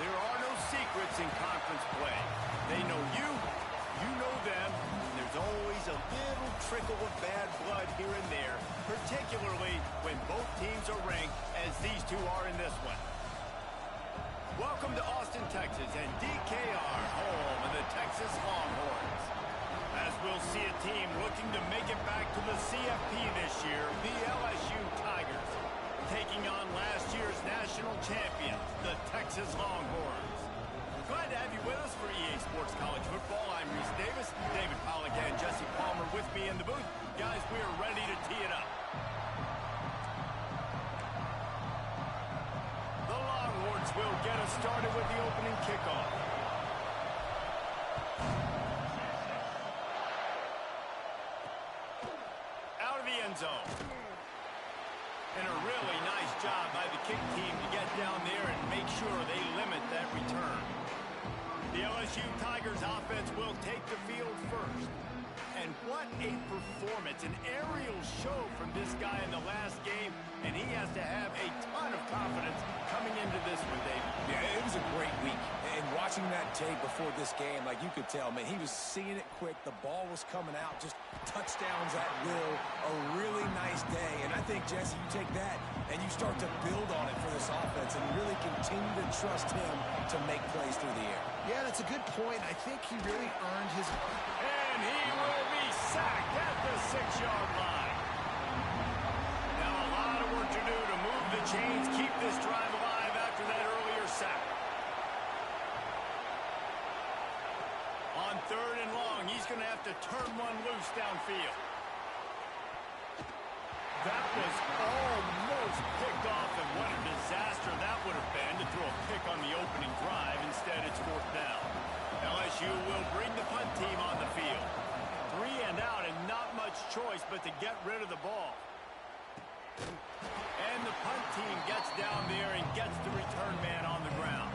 There are no secrets in conference play. They know you, you know them, and there's always a little trickle of bad blood here and there, particularly when both teams are ranked as these two are in this one. Welcome to Austin, Texas, and DKR, home of the Texas Longhorns. As we'll see a team looking to make it back to the CFP this year, the LSU Tigers, taking on last year's national champions, the Texas Longhorns. Glad to have you with us for EA Sports College Football. I'm Reese Davis, David Pollack and Jesse Palmer with me in the booth. Guys, we are ready to tee it up. The Longhorns will get us started with the opening kickoff. Out of the end zone. And a really nice job by the kick team to get down there and make sure they limit that return. The LSU Tigers offense will take the field first. And what a performance, an aerial show from this guy in the last game, and he has to have a ton of confidence coming into this one, David. Yeah, it was a great week. And watching that tape before this game, like you could tell, man, he was seeing it quick. The ball was coming out, just touchdowns at will. A really nice day. And I think, Jesse, you take that and you start to build on it for this offense and really continue to trust him to make plays through the air. Yeah, that's a good point. I think he really earned his... And he will be sacked at the 6-yard line. Now a lot of work to do to move the chains, keep this drive alive after that earlier sack. On 3rd and long, he's going to have to turn one loose downfield. That was almost picked off, and what a disaster that would have been to throw a pick on the opening drive. Instead, it's 4th down. LSU will bring the punt team on the field. 3 and out, and not much choice but to get rid of the ball. And the punt team gets down there and gets the return man on the ground.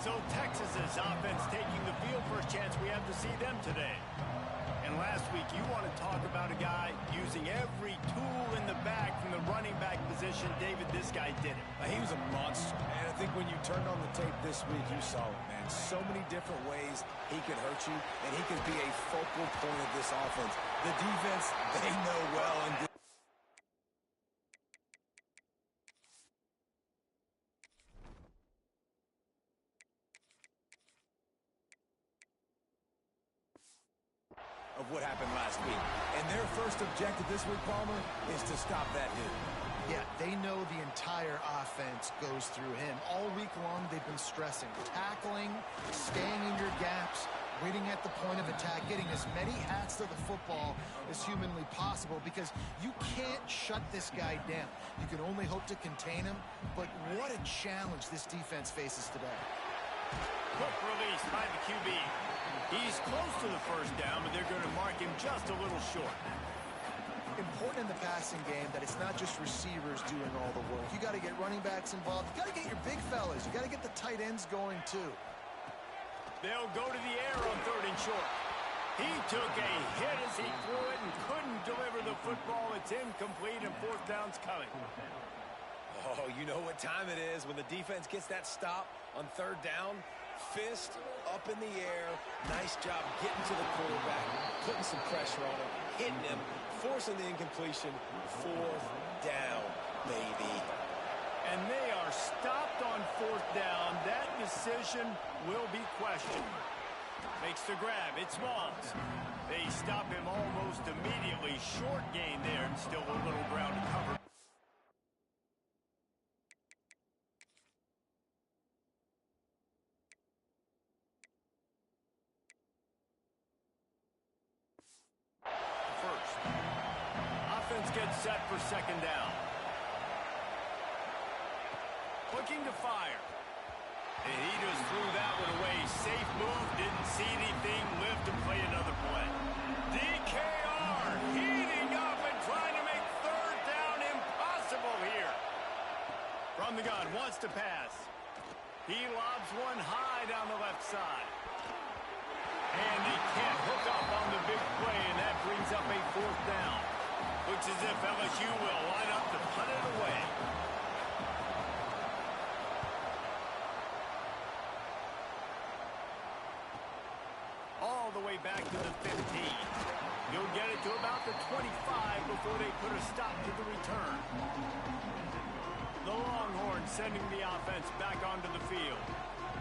So Texas's offense taking the field. First chance we have to see them today. And last week, you want to talk about a guy using every tool in the bag from the running back position. David, this guy did it. He was a monster. And I think when you turned on the tape this week, you saw it, man. So many different ways he could hurt you, and he could be a focal point of this offense. The defense, they know well. And of what happened last week. And their first objective this week, Palmer, is to stop that dude. Yeah, they know the entire offense goes through him. All week long, they've been stressing. Tackling, staying in your gaps, waiting at the point of attack, getting as many hats to the football as humanly possible because you can't shut this guy down. You can only hope to contain him, but what a challenge this defense faces today. Quick release by the QB. He's close to the first down, but they're going to mark him just a little short. Important in the passing game that it's not just receivers doing all the work. You got to get running backs involved. You got to get your big fellas. You got to get the tight ends going too. They'll go to the air on 3rd and short. He took a hit as he threw it and couldn't deliver the football. It's incomplete and 4th down's coming. Oh, you know what time it is when the defense gets that stop on 3rd down. Fist up in the air. Nice job getting to the quarterback, putting some pressure on him, hitting him, forcing the incompletion. 4th down, baby. And they are stopped on 4th down. That decision will be questioned. Makes the grab. It's Smalls. They stop him almost immediately. Short gain there and still a little ground to cover. Gets set for 2nd down. Looking to fire. And he just threw that one away. Safe move, didn't see anything, lived to play another play. DKR heating up and trying to make 3rd down impossible here. From the gun, wants to pass. He lobs one high down the left side. And they can't hook up on the big play, and that brings up a 4th down. Looks as if LSU will line up to punt it away. the way back to the 15. He'll get it to about the 25 before they put a stop to the return. The Longhorns sending the offense back onto the field.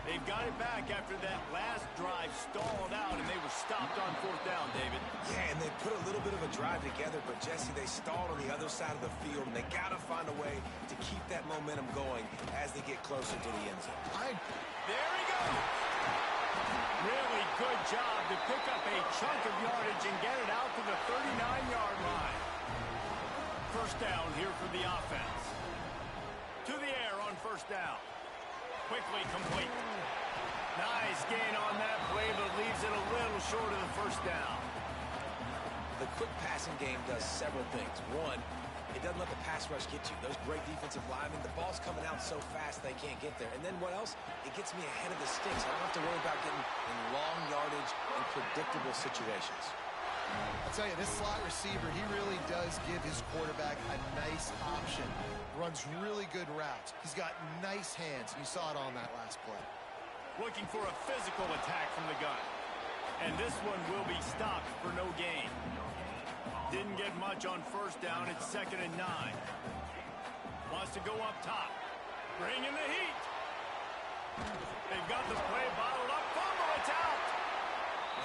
They've got it back after that last drive stalled out, and they were stopped on 4th down, David. Yeah, and they put a little bit of a drive together, but, Jesse, they stalled on the other side of the field, and they got to find a way to keep that momentum going as they get closer to the end zone. There he goes. Really good job to pick up a chunk of yardage and get it out to the 39-yard line. First down here for the offense. To the air on 1st down. Quickly complete. Nice gain on that play, but leaves it a little short of the 1st down. The quick passing game does several things. One, it doesn't let the pass rush get you. Those great defensive linemen, the ball's coming out so fast they can't get there. And then what else? It gets me ahead of the sticks. I don't have to worry about getting in long yardage and predictable situations. I'll tell you, this slot receiver, he really does give his quarterback a nice option. Runs really good routes. He's got nice hands. You saw it on that last play. Looking for a physical attack from the gun. And this one will be stopped for no gain. Didn't get much on 1st down. It's 2nd and 9. Wants to go up top. Bring in the heat. They've got the play bottled up. Fumble, it's out.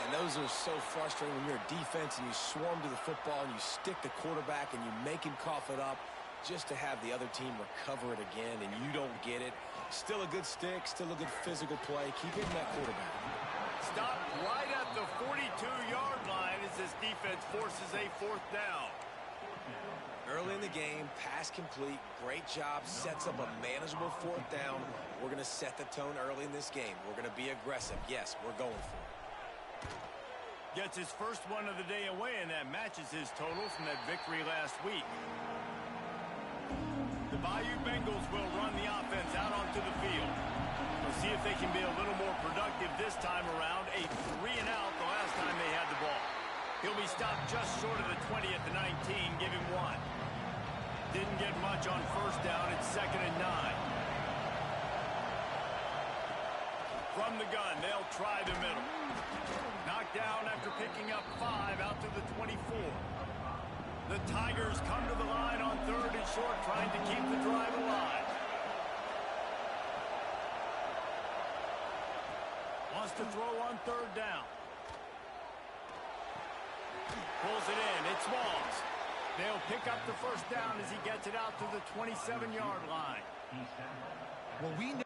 And those are so frustrating when you're a defense and you swarm to the football and you stick the quarterback and you make him cough it up just to have the other team recover it again and you don't get it. Still a good stick, still a good physical play. Keep hitting that quarterback. Stop right at the 42-yard line as this defense forces a 4th down. Early in the game, pass complete. Great job. Sets up a manageable 4th down. We're going to set the tone early in this game. We're going to be aggressive. Yes, we're going for it. Gets his first one of the day away, and that matches his total from that victory last week. The Bayou Bengals will run the offense out onto the field. We'll see if they can be a little more productive this time around. A 3-and-out the last time they had the ball. He'll be stopped just short of the 20 at the 19. Give him 1. Didn't get much on 1st down. It's 2nd and 9. From the gun, they'll try the middle. Knocked down after picking up 5 out to the 24. The Tigers come to the line on 3rd and short, trying to keep the drive alive. Wants to throw on 3rd down. Pulls it in. It's Moss. They'll pick up the 1st down as he gets it out to the 27-yard line. Well, we know.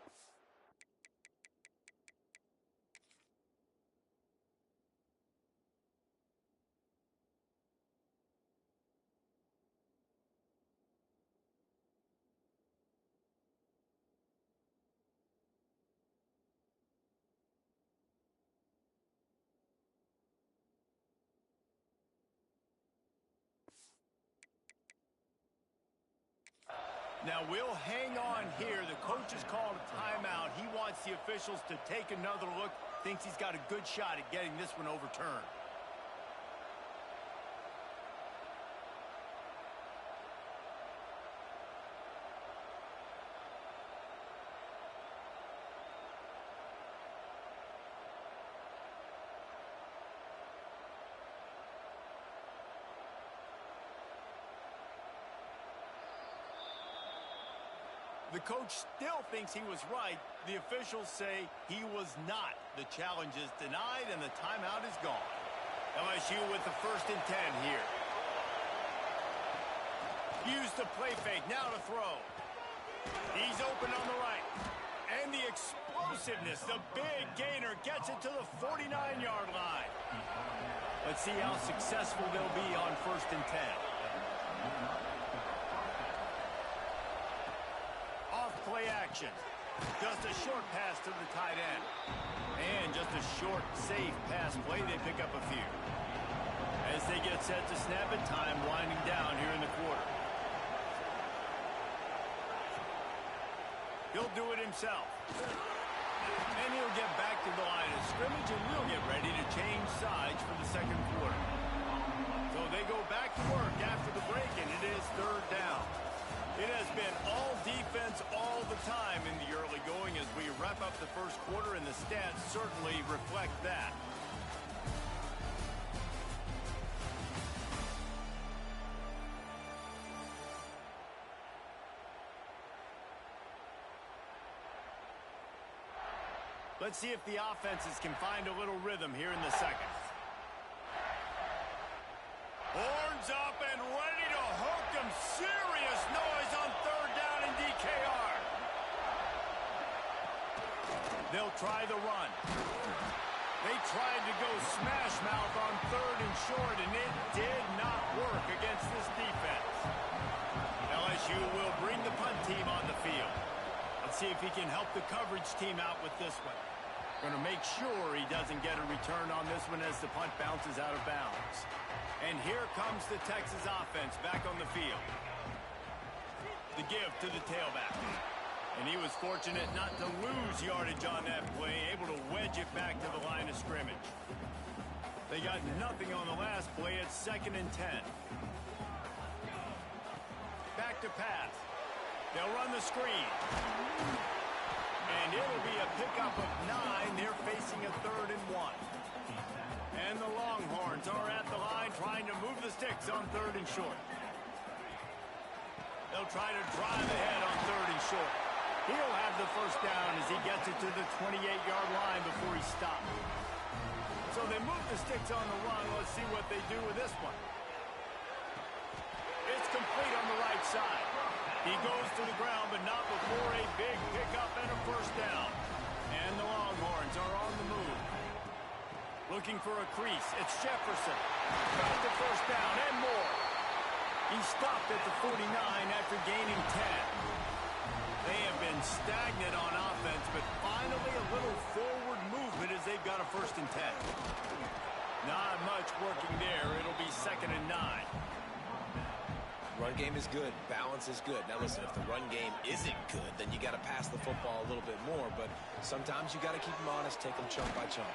Now we'll hang on here. The coach has called a timeout. He wants the officials to take another look. Thinks he's got a good shot at getting this one overturned. The coach still thinks he was right. The officials say he was not. The challenge is denied and the timeout is gone. LSU with the 1st and 10 here. Use the play fake. Now to throw. He's open on the right. And the explosiveness, the big gainer, gets it to the 49-yard line. Let's see how successful they'll be on 1st and 10. Play action. Just a short pass to the tight end. And just a short, safe pass play. They pick up a few. As they get set to snap it, time winding down here in the quarter. He'll do it himself. And he'll get back to the line of scrimmage, and we'll get ready to change sides for the 2nd quarter. So they go back to work after the break, and it is 3rd down. It has been all defense all the time in the early going as we wrap up the 1st quarter, and the stats certainly reflect that. Let's see if the offenses can find a little rhythm here in the second. Horns up and ready to hook them. Serious noise on third down in DKR. They'll try the run. They tried to go smash mouth on third and short, and it did not work against this defense. LSU will bring the punt team on the field. Let's see if he can help the coverage team out with this one. Going to make sure he doesn't get a return on this one as the punt bounces out of bounds. And here comes the Texas offense back on the field. The give to the tailback. And he was fortunate not to lose yardage on that play, able to wedge it back to the line of scrimmage. They got nothing on the last play. It's 2nd and 10. Back to pass. They'll run the screen. And it'll be a pickup of 9. They're facing a 3rd and 1. And the Longhorns are at the line trying to move the sticks on 3rd and short. They'll try to drive ahead on 3rd and short. He'll have the first down as he gets it to the 28-yard line before he stops. So they move the sticks on the run. Let's see what they do with this one. It's complete on the right side. He goes to the ground, but not before a big pickup and a first down. And the Longhorns are on the move. Looking for a crease. It's Jefferson. Got the first down and more. He stopped at the 49 after gaining 10. They have been stagnant on offense, but finally a little forward movement as they've got a 1st and 10. Not much working there. It'll be 2nd and 9. Run game is good. Balance is good. Now listen, if the run game isn't good, then you got to pass the football a little bit more. But sometimes you got to keep them honest, take them chunk by chunk.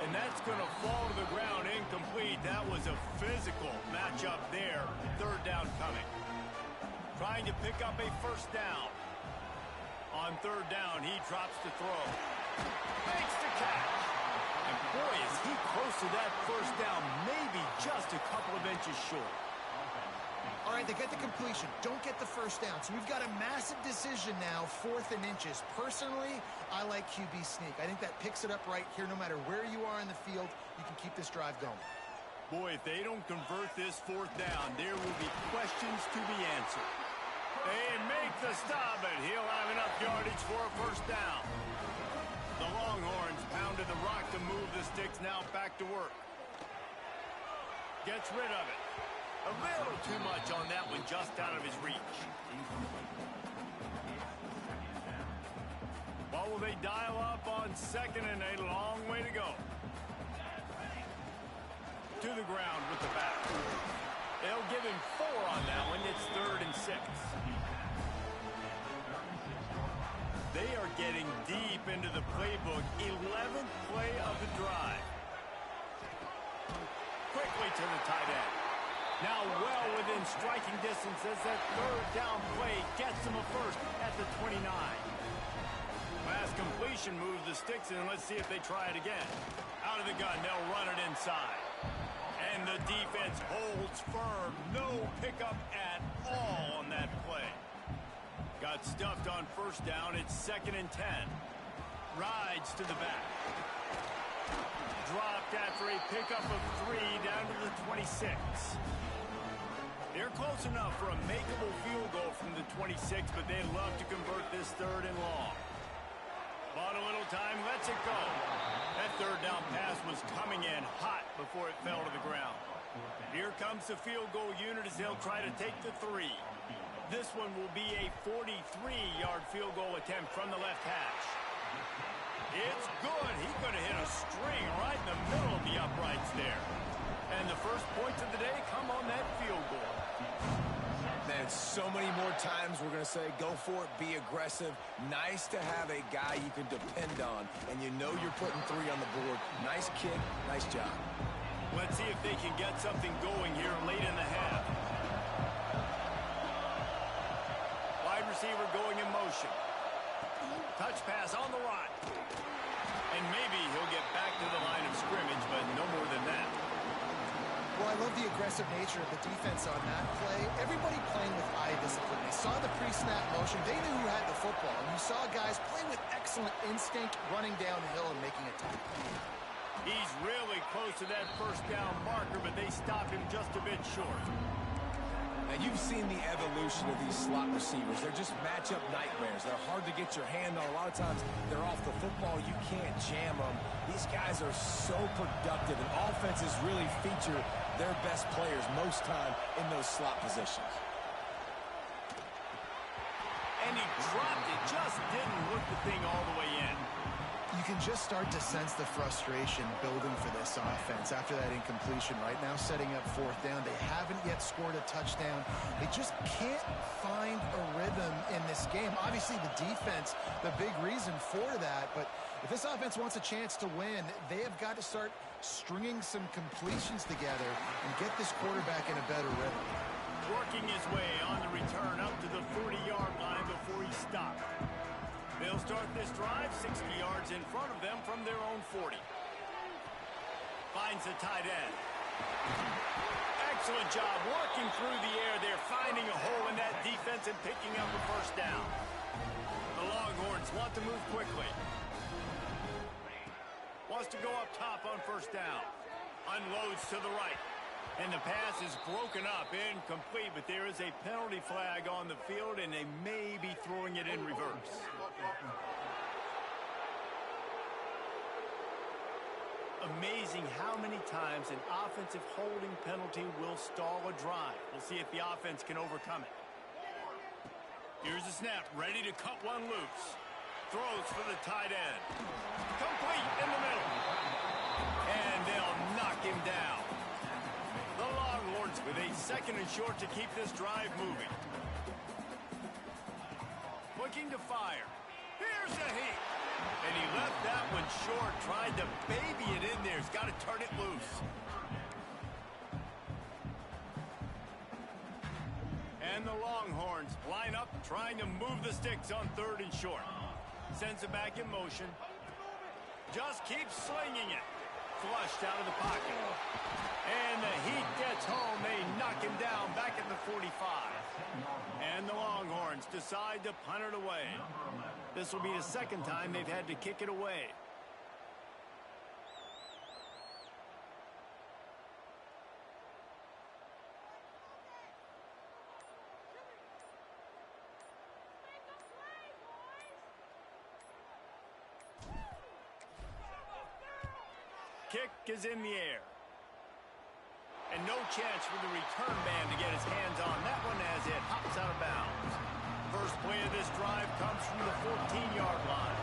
And that's going to fall to the ground incomplete. That was a physical matchup there. 3rd down coming. Trying to pick up a first down. On 3rd down, he drops to throw. Makes the catch. And boy, is he close to that first down. Maybe just a couple of inches short. All right, they get the completion. Don't get the first down. So we've got a massive decision now, 4th and inches. Personally, I like QB sneak. I think that picks it up right here. No matter where you are in the field, you can keep this drive going. Boy, if they don't convert this 4th down, there will be questions to be answered. They make the stop, but he'll have enough yardage for a first down. The Longhorns pounded the rock to move the sticks, now back to work. Gets rid of it. A little too much on that one, just out of his reach. What will they dial up on 2nd and a long way to go? To the ground with the back. They'll give him 4 on that one. It's 3rd and 6. They are getting deep into the playbook. 11th play of the drive. Quickly to the tight end. Now well within striking distance as that 3rd down play gets him a first at the 29. Last completion moves the sticks in. Let's see if they try it again. Out of the gun, they'll run it inside. And the defense holds firm. No pickup at all on that play. Got stuffed on first down. It's 2nd and 10. Rides to the back. Dropped after a pickup of 3 down to the 26. They're close enough for a makeable field goal from the 26, but they'd love to convert this 3rd and long. Bought a little time, lets it go. That 3rd down pass was coming in hot before it fell to the ground. Here comes the field goal unit as they'll try to take the 3. This one will be a 43-yard field goal attempt from the left hash. It's good. He could have hit a string right in the middle of the uprights there. And the first points of the day come on that field goal. Man, so many more times we're going to say, go for it, be aggressive. Nice to have a guy you can depend on, and you know you're putting 3 on the board. Nice kick, nice job. Let's see if they can get something going here late in the half. Wide receiver going in motion. Touch pass on the right. And maybe he'll get back to the line of scrimmage, but no more than that. Well, I love the aggressive aggressive nature of the defense on that play, everybody playing with eye discipline. They saw the pre-snap motion. They knew who had the football. And you saw guys play with excellent instinct, running downhill and making a tackle. He's really close to that first down marker, but they stop him just a bit short. Now, you've seen the evolution of these slot receivers. They're just matchup nightmares. They're hard to get your hand on. A lot of times, they're off the football. You can't jam them. These guys are so productive, and offenses really feature their best players most time in those slot positions. And he dropped it. Just didn't hook the thing all the way in. You can just start to sense the frustration building for this offense after that incompletion. Right now, setting up fourth down. They haven't yet scored a touchdown. They just can't find a rhythm in this game. Obviously, the defense, the big reason for that. But if this offense wants a chance to win, they have got to start stringing some completions together and get this quarterback in a better rhythm. Working his way on the return up to the 40-yard line before he stopped. They'll start this drive 60 yards in front of them from their own 40. Finds the tight end. Excellent job working through the air there, finding a hole in that defense and picking up a first down. The Longhorns want to move quickly. Wants to go up top on first down. Unloads to the right. And the pass is broken up, incomplete, but there is a penalty flag on the field, and they may be throwing it in reverse. Amazing how many times an offensive holding penalty will stall a drive. We'll see if the offense can overcome it. Here's the snap, ready to cut one loose. Throws for the tight end. Complete in the middle. And they'll knock him down. The Longhorns with a second and short to keep this drive moving. Looking to fire. Here's a hit. And he left that one short, tried to baby it in there. He's got to turn it loose. And the Longhorns line up, trying to move the sticks on third and short. Sends it back in motion. Just keeps slinging it. Flushed out of the pocket. And the Heat gets home. They knock him down back at the 45. And the Longhorns decide to punt it away. This will be the second time they've had to kick it away. Kick is in the air. And no chance for the return man to get his hands on that one as it hops out of bounds. First play of this drive comes from the 14-yard line.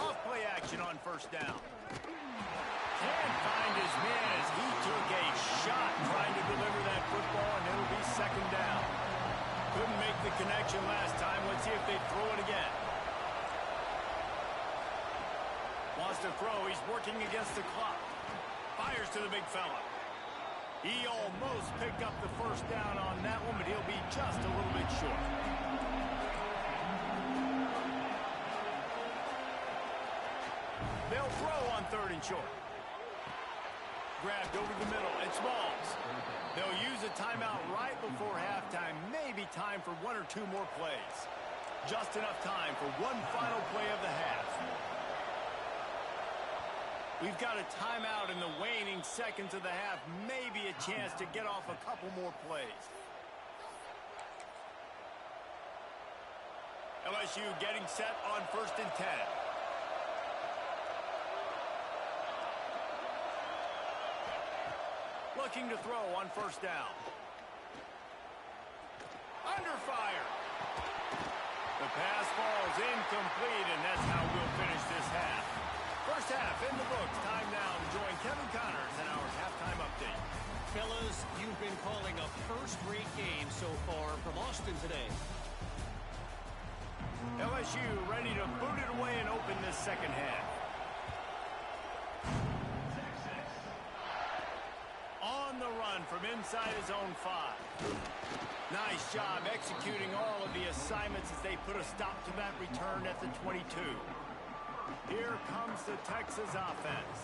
Off play action on first down. Can't find his man as he took a shot trying to deliver that football, and it'll be second down. Couldn't make the connection last time. Let's see if they throw it again. Wants to throw. He's working against the clock. Fires to the big fella. He almost picked up the first down on that one, but he'll be just a little bit short. They'll throw on third and short. Grabbed over the middle. It's Smalls. They'll use a timeout right before halftime. Maybe time for one or two more plays. Just enough time for one final play of the half. We've got a timeout in the waning seconds of the half. Maybe a chance to get off a couple more plays. LSU getting set on 1st and 10. Looking to throw on first down. Under fire. The pass falls incomplete, and that's how we'll finish this half. First half in the books. Time now to join Kevin Connors in our halftime update. Fellas, you've been calling a first-rate game so far from Austin today. LSU ready to boot it away and open this second half. On the run from inside his own 5. Nice job executing all of the assignments as they put a stop to that return at the 22. Here comes the Texas offense.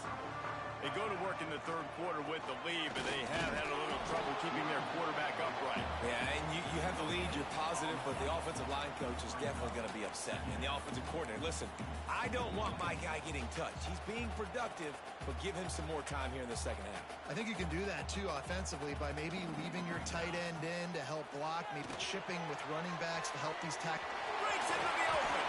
They go to work in the third quarter with the lead, but they have had a little trouble keeping their quarterback upright. Yeah, and you have the lead, you're positive, but the offensive line coach is definitely going to be upset. And the offensive coordinator, listen, I don't want my guy getting touched. He's being productive, but give him some more time here in the second half. I think you can do that, too, offensively, by maybe leaving your tight end in to help block, maybe chipping with running backs to help these tackles. Breaks into the open.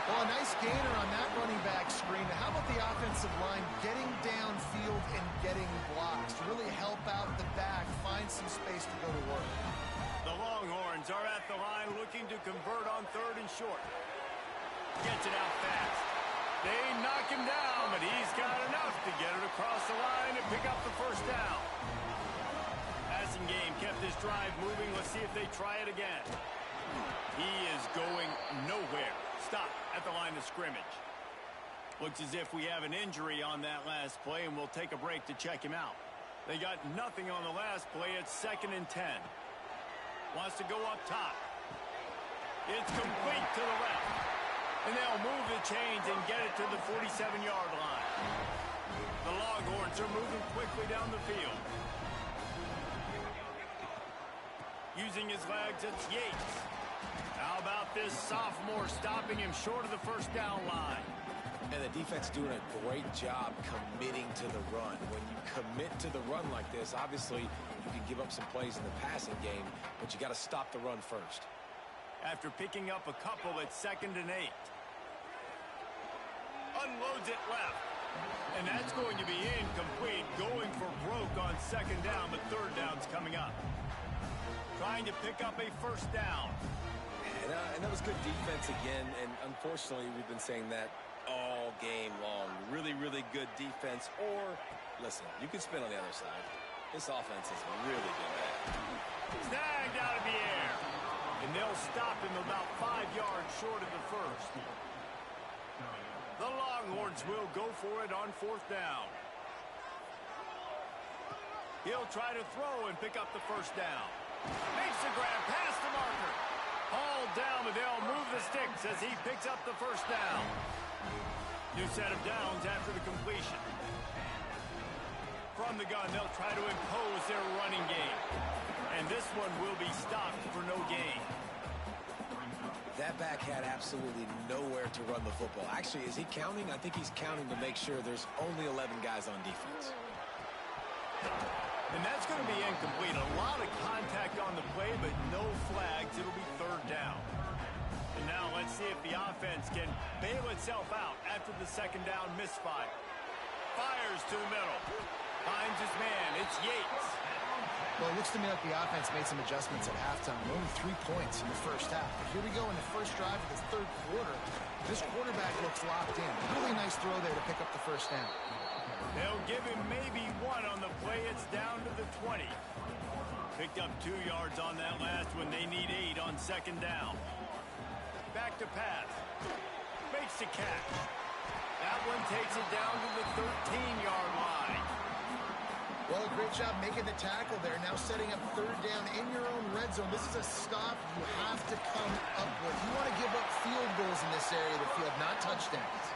Well, a nice gainer on that running back screen. How about the offensive line getting downfield and getting blocks to really help out the back, find some space to go to work? The Longhorns are at the line looking to convert on third and short. Gets it out fast. They knock him down, but he's got enough to get it across the line and pick up the first down. Passing game kept this drive moving. Let's see if they try it again. He is going nowhere. Stop at the line of scrimmage. Looks as if we have an injury on that last play, and we'll take a break to check him out. They got nothing on the last play. It's 2nd and 10. Wants to go up top. It's complete to the left. And they'll move the chains and get it to the 47-yard line. The Longhorns are moving quickly down the field. Using his legs, it's Yates. How about this sophomore stopping him short of the first down line? And the defense doing a great job committing to the run. When you commit to the run like this, obviously you can give up some plays in the passing game, but you got to stop the run first. After picking up a couple, it's 2nd and 8. Unloads it left. And that's going to be incomplete. Going for broke on 2nd down, but 3rd down's coming up. Trying to pick up a first down. And that was good defense again, and unfortunately we've been saying that all game long. Really, really good defense. Or, listen, you can spin on the other side. This offense has really been bad. Snagged out of the air. And they'll stop him about 5 yards short of the first. The Longhorns will go for it on 4th down. He'll try to throw and pick up the first down. Makes the grab past the marker. Hauled down, but they'll move the sticks as he picks up the first down. New set of downs after the completion. From the gun, they'll try to impose their running game. And this one will be stopped for no gain. That back had absolutely nowhere to run the football. Actually, is he counting? I think he's counting to make sure there's only 11 guys on defense. And that's going to be incomplete. A lot of contact on the play, but no flags. It'll be 3rd down. And now let's see if the offense can bail itself out after the 2nd down misfire. Fires to the middle. Finds his man. It's Yates. Well, it looks to me like the offense made some adjustments at halftime. Only 3 points in the first half. But here we go in the first drive of the 3rd quarter. This quarterback looks locked in. Really nice throw there to pick up the first down. They'll give him maybe 1 on the play. It's down to the 20. Picked up 2 yards on that last one. They need 8 on 2nd down. Back to pass. Makes the catch. That one takes it down to the 13-yard line. Well, a great job making the tackle there. Now setting up 3rd down in your own red zone. This is a stop you have to come up with. You want to give up field goals in this area of the field, not touchdowns.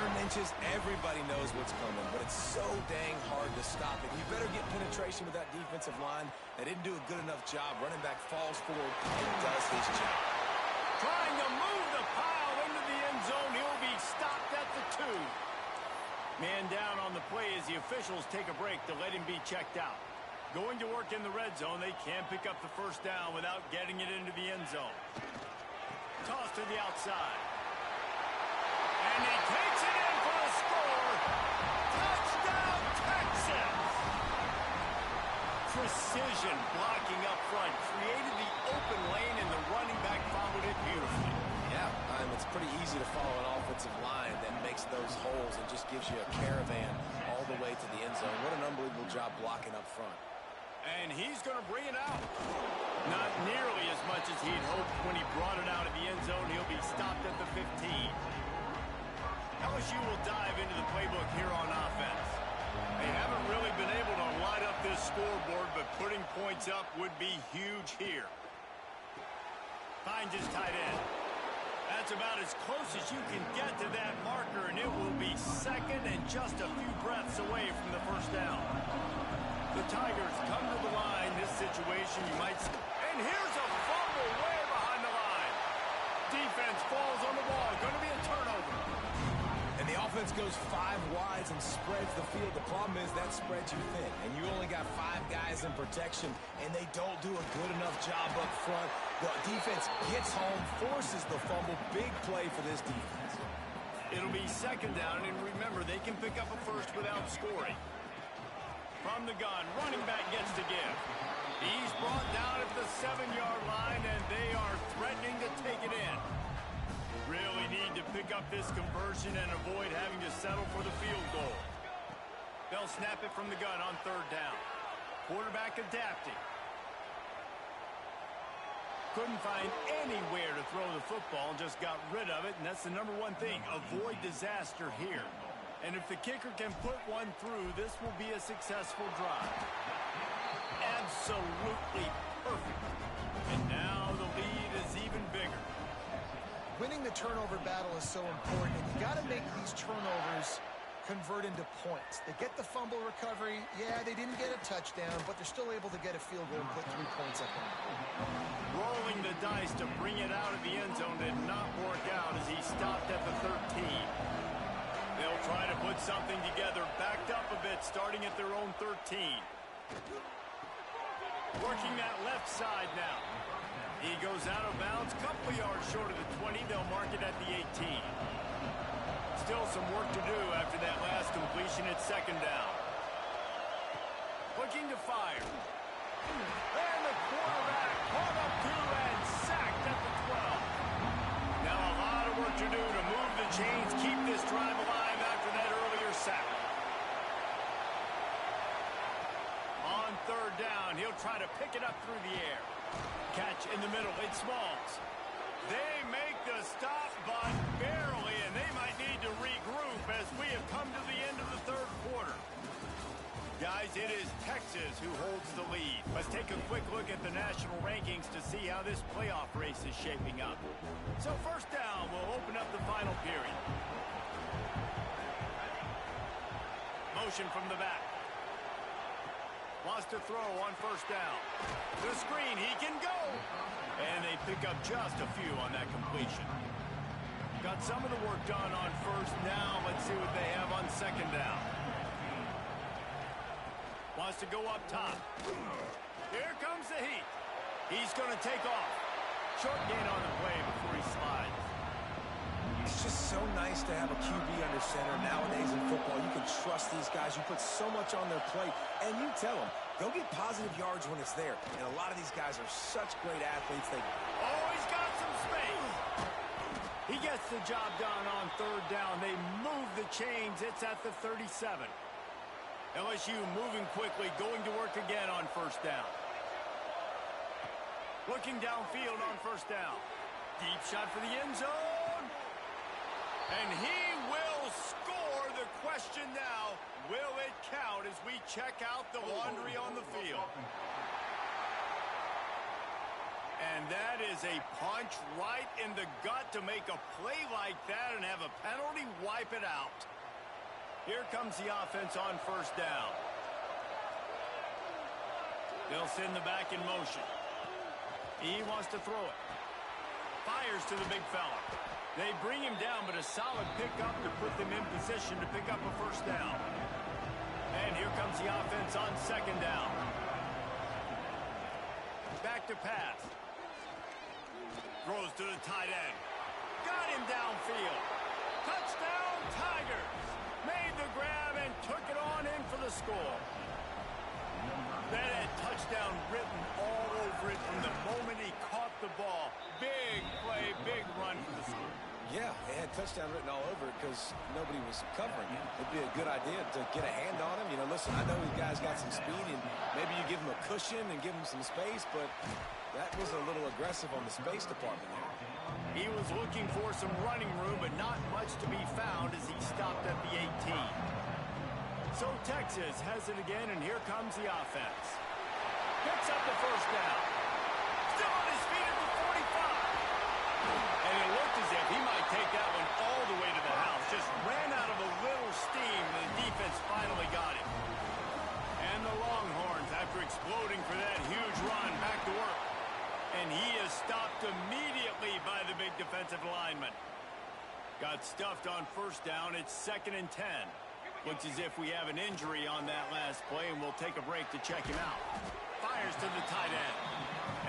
100 inches, everybody knows what's coming, but it's so dang hard to stop it. You better get penetration with that defensive line. They didn't do a good enough job. Running back falls forward and does his job. Trying to move the pile into the end zone. He'll be stopped at the 2. Man down on the play as the officials take a break to let him be checked out. Going to work in the red zone. They can't pick up the first down without getting it into the end zone. Toss to the outside. And he takes it in for a score. Touchdown, Texas! Precision blocking up front. Created the open lane, and the running back followed it beautifully. Yeah, it's pretty easy to follow an offensive line that makes those holes and just gives you a caravan all the way to the end zone. What an unbelievable job blocking up front. And he's going to bring it out. Not nearly as much as he'd hoped when he brought it out of the end zone. He'll be stopped at the 15. LSU will dive into the playbook here on offense. They haven't really been able to light up this scoreboard, but putting points up would be huge here. Finds his tight end. That's about as close as you can get to that marker, and it will be second and just a few breaths away from the first down. The Tigers come to the line. This situation you might see. And here's a fumble way behind the line. Defense falls on the ball. Going to be a turnover. And the offense goes 5 wides and spreads the field. The problem is that spreads you thin, and you only got 5 guys in protection, and they don't do a good enough job up front. The defense gets home, forces the fumble. Big play for this defense. It'll be second down, and remember, they can pick up a first without scoring. From the gun, running back gets to give. He's brought down at the 7-yard line, and they are threatening to take it in. Really need to pick up this conversion and avoid having to settle for the field goal. They'll snap it from the gun on third down. Quarterback adapting. Couldn't find anywhere to throw the football, just got rid of it, and that's the number one thing. Avoid disaster here. And if the kicker can put one through, this will be a successful drive. Absolutely perfect. And now the lead is even bigger. Winning the turnover battle is so important, and you got to make these turnovers convert into points. They get the fumble recovery. Yeah, they didn't get a touchdown, but they're still able to get a field goal and put 3 points up on the board. Rolling the dice to bring it out of the end zone did not work out as he stopped at the 13. They'll try to put something together, backed up a bit, starting at their own 13. Working that left side now. He goes out of bounds, couple yards short of the 20. They'll mark it at the 18. Still some work to do after that last completion at second down. Looking to fire. And the quarterback caught up to and sacked at the 12. Now a lot of work to do to move the chains, keep this drive alive after that earlier sack. On third down, he'll try to pick it up through the air. Catch in the middle, it's Smalls. They make the stop, but barely, and they might need to regroup as we have come to the end of the third quarter. Guys, it is Texas who holds the lead. Let's take a quick look at the national rankings to see how this playoff race is shaping up. So first down, we'll open up the final period. Motion from the back. Wants to throw on first down. The screen, he can go. And they pick up just a few on that completion. Got some of the work done on first down. Let's see what they have on second down. Wants to go up top. Here comes the heat. He's going to take off. Short gain on the play before he slides. It's just so nice to have a QB under center nowadays in football. You can trust these guys. You put so much on their plate, and you tell them, go get positive yards when it's there. And a lot of these guys are such great athletes. He's got some space. He gets the job done on third down. They move the chains. It's at the 37. LSU moving quickly, going to work again on first down. Looking downfield on first down. Deep shot for the end zone. And he will score. The question now, will it count as we check out the laundry on the field? And that is a punch right in the gut to make a play like that and have a penalty wipe it out. Here comes the offense on first down. They'll send the back in motion. He wants to throw it. Fires to the big fella. They bring him down, but a solid pickup to put them in position to pick up a first down. And here comes the offense on second down. Back to pass. Throws to the tight end. Got him downfield. Touchdown, Tigers. Made the grab and took it on in for the score. That had touchdown written all over it from the moment he caught the ball. Big play, big run for the score. Yeah, it had touchdown written all over it because nobody was covering him. It'd be a good idea to get a hand on him. You know, listen, I know you guys got some speed, and maybe you give him a cushion and give him some space, but that was a little aggressive on the space department there. He was looking for some running room, but not much to be found as he stopped at the 18. So Texas has it again, and here comes the offense. Picks up the first down. Still on his feet at the 45. And it looked as if defensive lineman. Got stuffed on first down. It's 2nd and 10. Looks as if we have an injury on that last play, and we'll take a break to check him out. Fires to the tight end.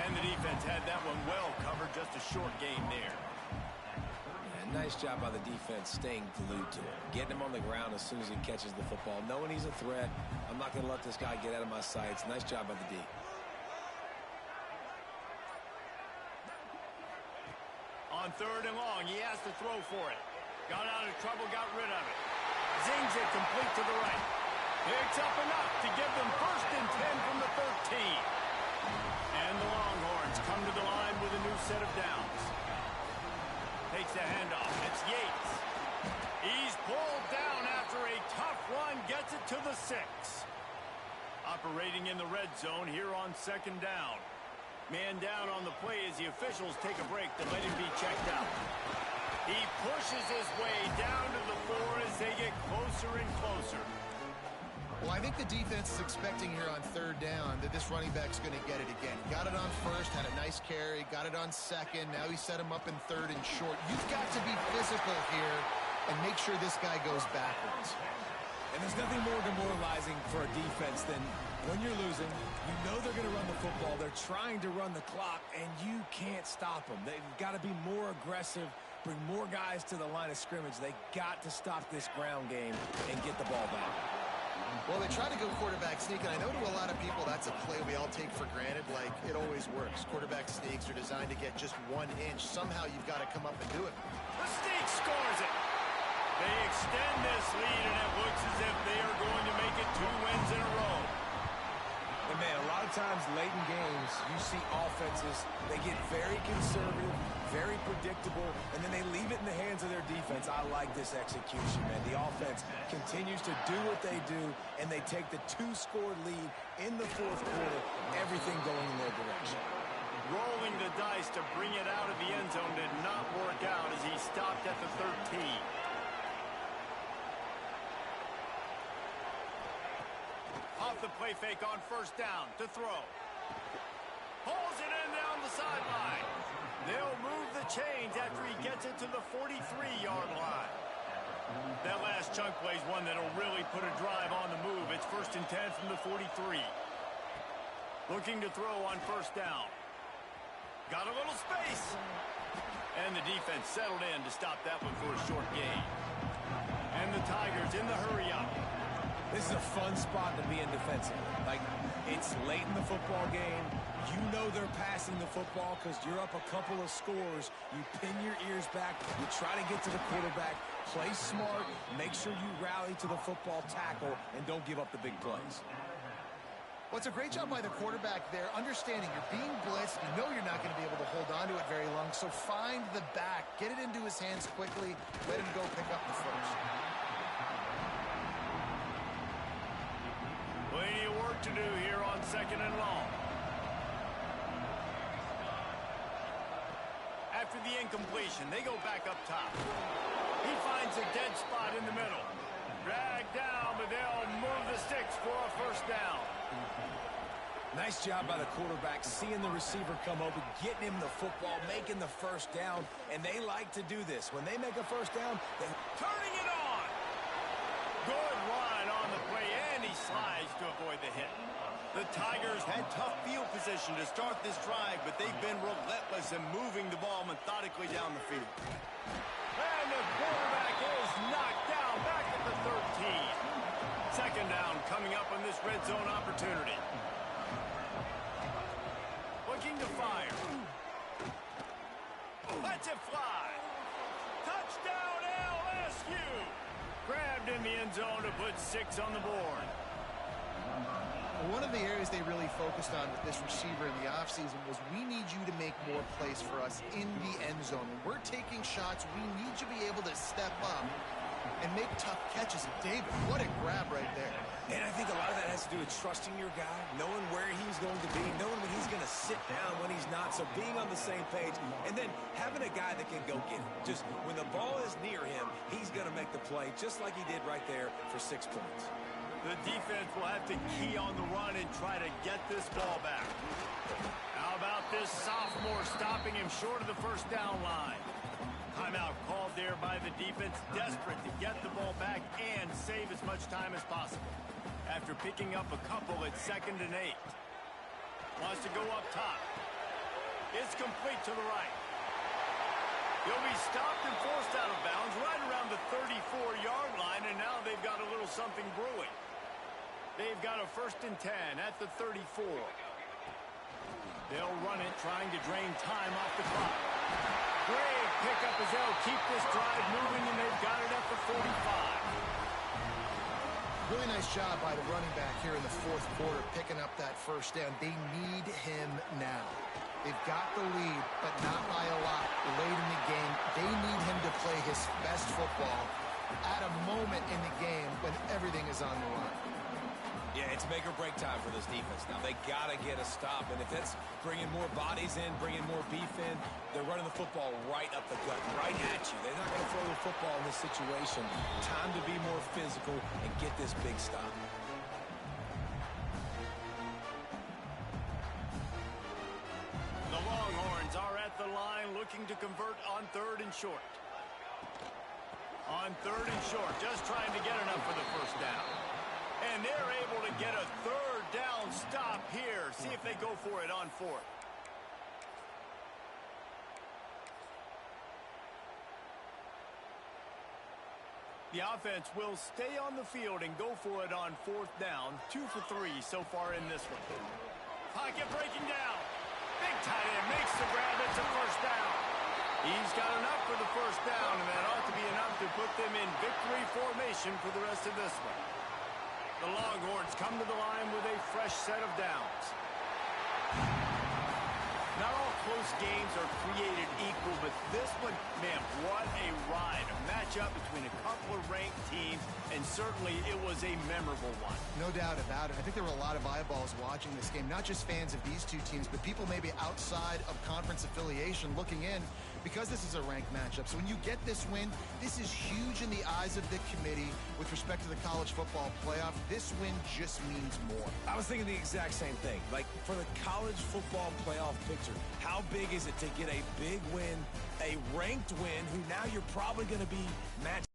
And the defense had that one well covered. Just a short gain there. Yeah, nice job by the defense staying glued to him. Getting him on the ground as soon as he catches the football. Knowing he's a threat. I'm not going to let this guy get out of my sights. Nice job by the D. On 3rd and long, he has to throw for it. Got out of trouble, got rid of it. Zings it complete to the right. Picks up enough to give them 1st and 10 from the 13. And the Longhorns come to the line with a new set of downs. Takes the handoff. It's Yates. He's pulled down after a tough run. Gets it to the 6. Operating in the red zone here on 2nd down. Man down on the play as the officials take a break to let him be checked out. He pushes his way down to the 4 as they get closer and closer. Well, I think the defense is expecting here on 3rd down that this running back's going to get it again. Got it on 1st, had a nice carry, got it on 2nd. Now he set him up in 3rd and short. You've got to be physical here and make sure this guy goes backwards. And there's nothing more demoralizing for a defense than when you're losing, you know they're going to run the football. They're trying to run the clock, and you can't stop them. They've got to be more aggressive, bring more guys to the line of scrimmage. They got to stop this ground game and get the ball back. Well, they try to go quarterback sneak, and I know to a lot of people that's a play we all take for granted, like it always works. Quarterback sneaks are designed to get just 1 inch. Somehow you've got to come up and do it. The sneak scores it. They extend this lead, and it looks as if they are going to make it 2 wins in a row. And, man, a lot of times late in games, you see offenses, they get very conservative, very predictable, and then they leave it in the hands of their defense. I like this execution, man. The offense continues to do what they do, and they take the 2-score lead in the 4th quarter, everything going in their direction. Rolling the dice to bring it out of the end zone did not work out as he stopped at the 13. Off the play fake on 1st down to throw. Pulls it in down the sideline. They'll move the chains after he gets it to the 43-yard line. That last chunk play is one that'll really put a drive on the move. It's 1st and 10 from the 43. Looking to throw on 1st down. Got a little space. And the defense settled in to stop that one for a short gain. And the Tigers in the hurry-up. This is a fun spot to be in defensively. Like, it's late in the football game. You know they're passing the football because you're up a couple of scores. You pin your ears back. You try to get to the quarterback. Play smart. Make sure you rally to the football tackle and don't give up the big plays. Well, it's a great job by the quarterback there, understanding you're being blitzed. You know you're not going to be able to hold on to it very long, so find the back. Get it into his hands quickly. Let him go pick up the 1st. Plenty of work to do here on 2nd and long. After the incompletion, they go back up top. He finds a dead spot in the middle. Dragged down, but they'll move the sticks for a 1st down. Nice job by the quarterback, seeing the receiver come open, getting him the football, making the 1st down, and they like to do this. When they make a 1st down, they... Turning it on! Good run on the play, and he slides to avoid the hit. The Tigers had tough field position to start this drive, but they've been relentless in moving the ball methodically down the field. And the quarterback is knocked down back at the 13. 2nd down coming up on this red zone opportunity. Looking to fire. Lets it fly. Touchdown LSU. Grabbed in the end zone to put 6 on the board. One of the areas they really focused on with this receiver in the offseason was we need you to make more plays for us in the end zone. When we're taking shots, we need you to be able to step up and make tough catches. And David, what a grab right there. And I think a lot of that has to do with trusting your guy, knowing where he's going to be, knowing when he's going to sit down, when he's not, so being on the same page, and then having a guy that can go get it. Just when the ball is near him, he's going to make the play, just like he did right there for 6 points. The defense will have to key on the run and try to get this ball back. How about this sophomore stopping him short of the 1st down line? the defense desperate to get the ball back and save as much time as possible. After picking up a couple, it's 2nd and 8. Wants to go up top. It's complete to the right. He'll be stopped and forced out of bounds right around the 34-yard line, and now they've got a little something brewing. They've got a 1st and 10 at the 34. They'll run it, trying to drain time off the clock. Great pickup as they'll keep this drive moving, and they've got it at the 45. Really nice job by the running back here in the 4th quarter, picking up that 1st down. They need him now. They've got the lead, but not by a lot late in the game. They need him to play his best football at a moment in the game when everything is on the line. Yeah, it's make or break time for this defense. Now, they got to get a stop, and if that's bringing more bodies in, bringing more beef in, they're running the football right up the gut, right at you. They're not going to throw the football in this situation. Time to be more physical and get this big stop. The Longhorns are at the line looking to convert on 3rd and short. On 3rd and short, just trying to get enough for the 1st down. And they're able to get a 3rd down stop here. See if they go for it on 4th. The offense will stay on the field and go for it on 4th down. 2 for 3 so far in this one. Pocket breaking down. Big tight end makes the grab. It's a 1st down. He's got enough for the 1st down, and that ought to be enough to put them in victory formation for the rest of this one. The Longhorns come to the line with a fresh set of downs. Not all close games are created equal, but this one, man, what a ride. A matchup between a couple of ranked teams, and certainly it was a memorable one. No doubt about it. I think there were a lot of eyeballs watching this game, not just fans of these two teams, but people maybe outside of conference affiliation looking in because this is a ranked matchup. So when you get this win, this is huge in the eyes of the committee with respect to the college football playoff. This win just means more. I was thinking the exact same thing. Like, for the college football playoff picture, how big is it to get a big win, a ranked win, who now you're probably going to be matched